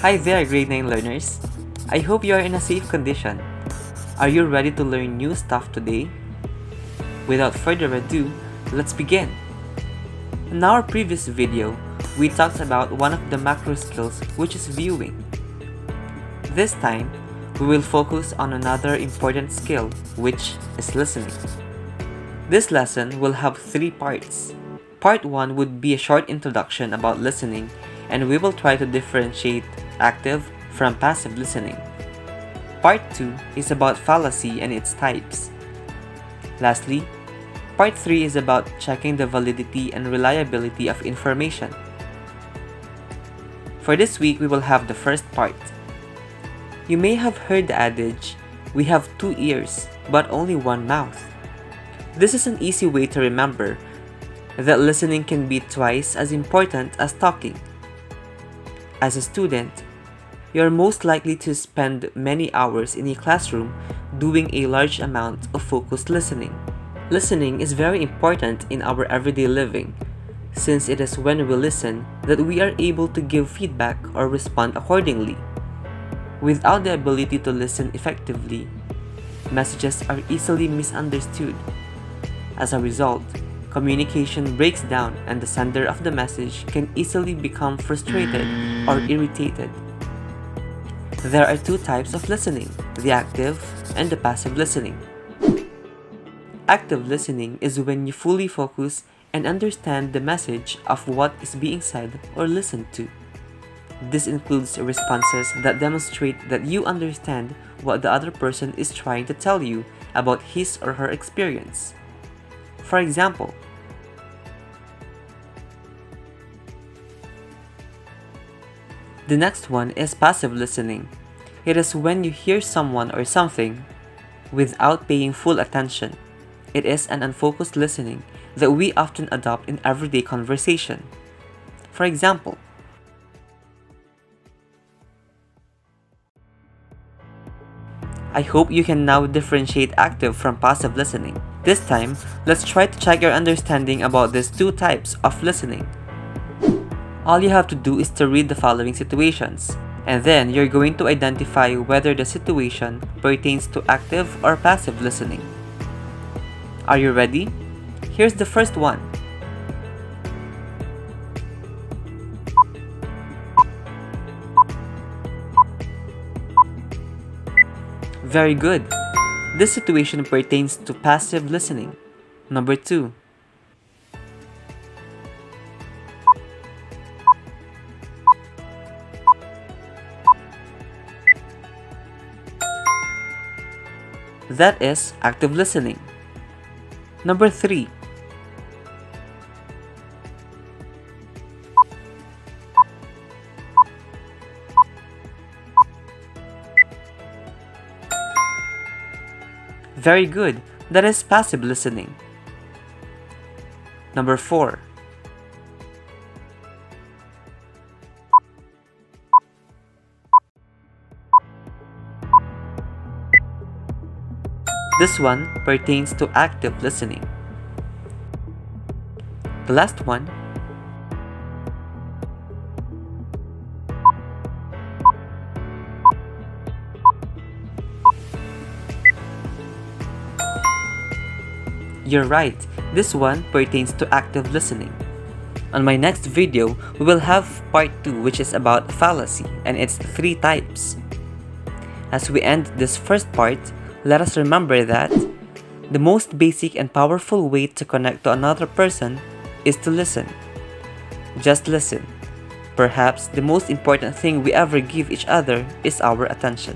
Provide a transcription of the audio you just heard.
Hi there, grade 9 learners. I hope you are in a safe condition. Are you ready to learn new stuff today? Without further ado, let's begin. In our previous video, we talked about one of the macro skills, which is viewing. This time, we will focus on another important skill, which is listening. This lesson will have 3 parts. Part 1 would be a short introduction about listening, and we will try to differentiate active from passive listening. Part 2 is about fallacy and its types. Lastly, Part 3 is about checking the validity and reliability of information. For this week, we will have the first part. You may have heard the adage, we have 2 ears, but only 1 mouth. This is an easy way to remember that listening can be twice as important as talking. As a student, you are most likely to spend many hours in a classroom doing a large amount of focused listening. Listening is very important in our everyday living, since it is when we listen that we are able to give feedback or respond accordingly. Without the ability to listen effectively, messages are easily misunderstood. As a result, communication breaks down and the sender of the message can easily become frustrated or irritated. There are 2 types of listening, the active and the passive listening. Active listening is when you fully focus and understand the message of what is being said or listened to. This includes responses that demonstrate that you understand what the other person is trying to tell you about his or her experience. For example, the next one is passive listening. It is when you hear someone or something without paying full attention. It is an unfocused listening that we often adopt in everyday conversation. For example, I hope you can now differentiate active from passive listening. This time, let's try to check your understanding about these 2 types of listening. All you have to do is to read the following situations, and then you're going to identify whether the situation pertains to active or passive listening. Are you ready? Here's the first one. Very good. This situation pertains to passive listening. Number 2. That is active listening. Number 3. Very good. That is passive listening. Number 4. This one pertains to active listening. The last one. You're right, this one pertains to active listening. On my next video, we will have part 2, which is about fallacy and its 3 types. As we end this first part, let us remember that the most basic and powerful way to connect to another person is to listen. Just listen. Perhaps the most important thing we ever give each other is our attention.